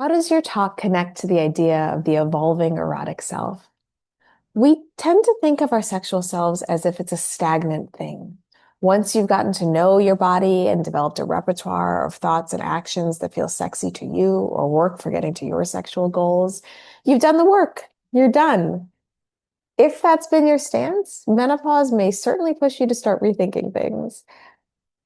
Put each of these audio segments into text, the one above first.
How does your talk connect to the idea of the evolving erotic self? We tend to think of our sexual selves as if it's a stagnant thing. Once you've gotten to know your body and developed a repertoire of thoughts and actions that feel sexy to you or work for getting to your sexual goals, you've done the work. You're done. If that's been your stance, menopause may certainly push you to start rethinking things.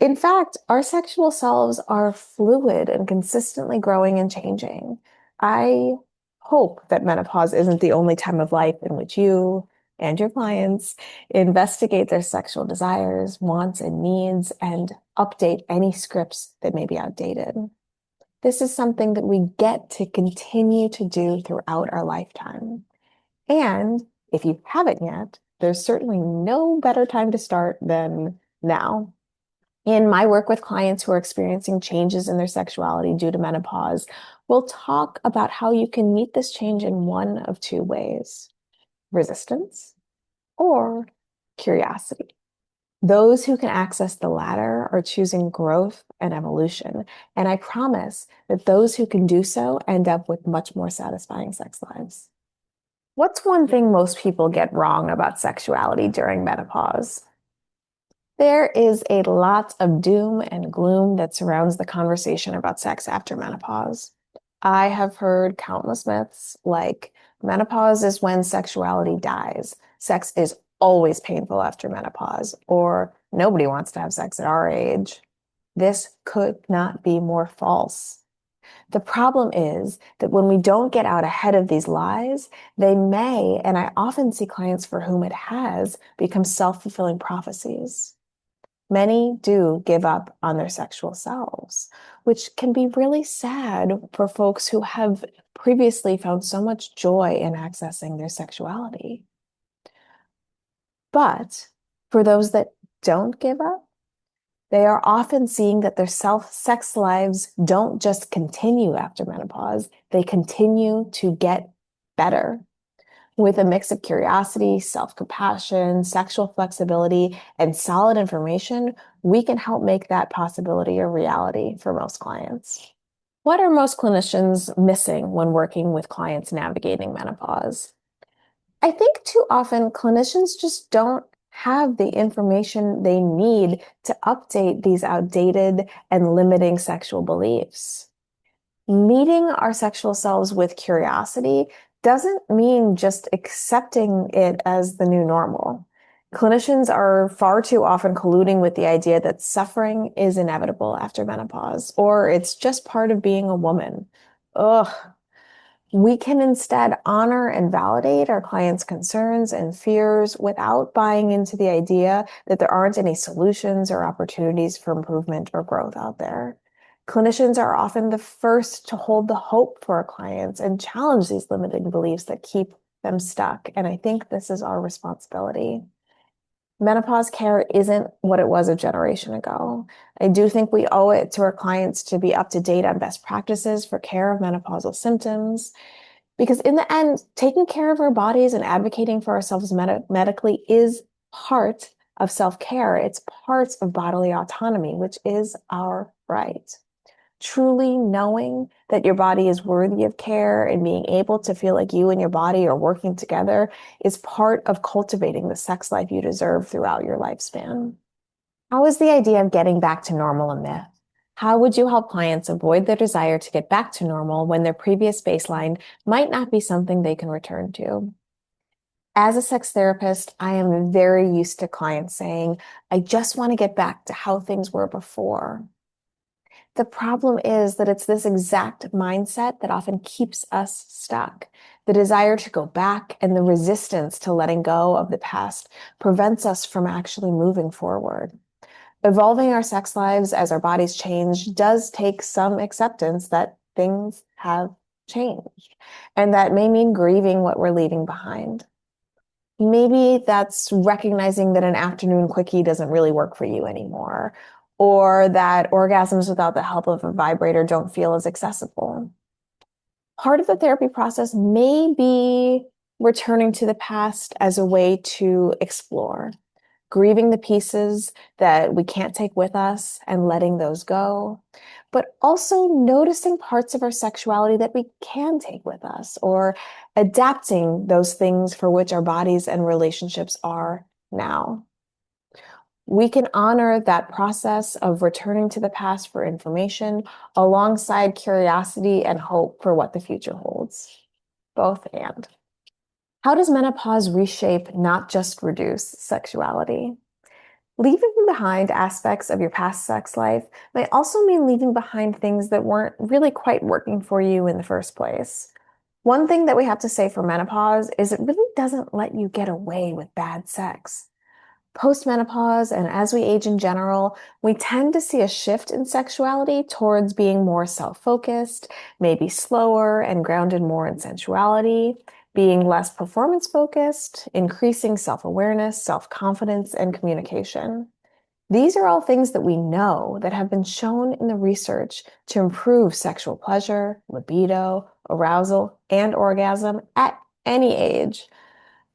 In fact, our sexual selves are fluid and consistently growing and changing. I hope that menopause isn't the only time of life in which you and your clients investigate their sexual desires, wants, and needs and update any scripts that may be outdated. This is something that we get to continue to do throughout our lifetime. And if you haven't yet, there's certainly no better time to start than now. In my work with clients who are experiencing changes in their sexuality due to menopause, we'll talk about how you can meet this change in one of two ways: resistance or curiosity. Those who can access the latter are choosing growth and evolution. And I promise that those who can do so end up with much more satisfying sex lives. What's one thing most people get wrong about sexuality during menopause? There is a lot of doom and gloom that surrounds the conversation about sex after menopause. I have heard countless myths like menopause is when sexuality dies. Sex is always painful after menopause, or nobody wants to have sex at our age. This could not be more false. The problem is that when we don't get out ahead of these lies, they may, and I often see clients for whom it has, become self-fulfilling prophecies. Many do give up on their sexual selves, which can be really sad for folks who have previously found so much joy in accessing their sexuality. But for those that don't give up, they are often seeing that their sex lives don't just continue after menopause, they continue to get better. With a mix of curiosity, self-compassion, sexual flexibility, and solid information, we can help make that possibility a reality for most clients. What are most clinicians missing when working with clients navigating menopause? I think too often clinicians just don't have the information they need to update these outdated and limiting sexual beliefs. Meeting our sexual selves with curiosity doesn't mean just accepting it as the new normal. Clinicians are far too often colluding with the idea that suffering is inevitable after menopause, or it's just part of being a woman. Ugh. We can instead honor and validate our clients' concerns and fears without buying into the idea that there aren't any solutions or opportunities for improvement or growth out there. Clinicians are often the first to hold the hope for our clients and challenge these limiting beliefs that keep them stuck. And I think this is our responsibility. Menopause care isn't what it was a generation ago. I do think we owe it to our clients to be up to date on best practices for care of menopausal symptoms. Because in the end, taking care of our bodies and advocating for ourselves medically is part of self-care. It's part of bodily autonomy, which is our right. Truly knowing that your body is worthy of care and being able to feel like you and your body are working together is part of cultivating the sex life you deserve throughout your lifespan. How is the idea of getting back to normal a myth? How would you help clients avoid their desire to get back to normal when their previous baseline might not be something they can return to? As a sex therapist, I am very used to clients saying, I just want to get back to how things were before. The problem is that it's this exact mindset that often keeps us stuck. The desire to go back and the resistance to letting go of the past prevents us from actually moving forward. Evolving our sex lives as our bodies change does take some acceptance that things have changed, and that may mean grieving what we're leaving behind. Maybe that's recognizing that an afternoon quickie doesn't really work for you anymore, or that orgasms without the help of a vibrator don't feel as accessible. Part of the therapy process may be returning to the past as a way to explore. grieving the pieces that we can't take with us and letting those go, but also noticing parts of our sexuality that we can take with us, or adapting those things for which our bodies and relationships are now. We can honor that process of returning to the past for information alongside curiosity and hope for what the future holds. Both and. How does menopause reshape, not just reduce, sexuality? Leaving behind aspects of your past sex life may also mean leaving behind things that weren't really quite working for you in the first place. One thing that we have to say for menopause is it really doesn't let you get away with bad sex. Post-menopause and as we age in general, we tend to see a shift in sexuality towards being more self-focused, maybe slower and grounded more in sensuality, being less performance-focused, increasing self-awareness, self-confidence, and communication. These are all things that we know that have been shown in the research to improve sexual pleasure, libido, arousal, and orgasm at any age.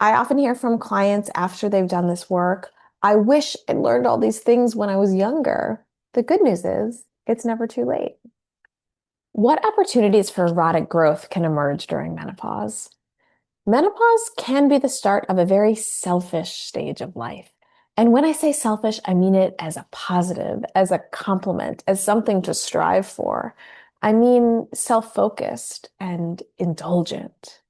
I often hear from clients after they've done this work, I wish I'd learned all these things when I was younger. The good news is, it's never too late. What opportunities for erotic growth can emerge during menopause? Menopause can be the start of a very selfish stage of life. And when I say selfish, I mean it as a positive, as a compliment, as something to strive for. I mean self-focused and indulgent.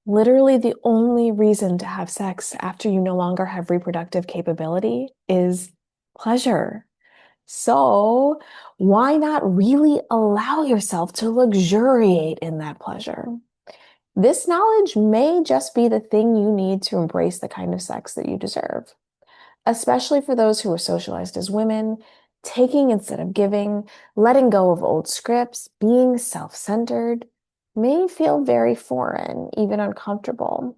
Literally, the only reason to have sex after you no longer have reproductive capability is pleasure. So, why not really allow yourself to luxuriate in that pleasure? This knowledge may just be the thing you need to embrace the kind of sex that you deserve. Especially for those who were socialized as women, taking instead of giving, letting go of old scripts, being self-centered, may feel very foreign, even uncomfortable.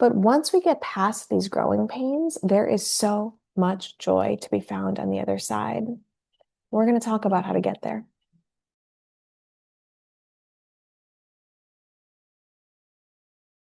But once we get past these growing pains, there is so much joy to be found on the other side. We're going to talk about how to get there.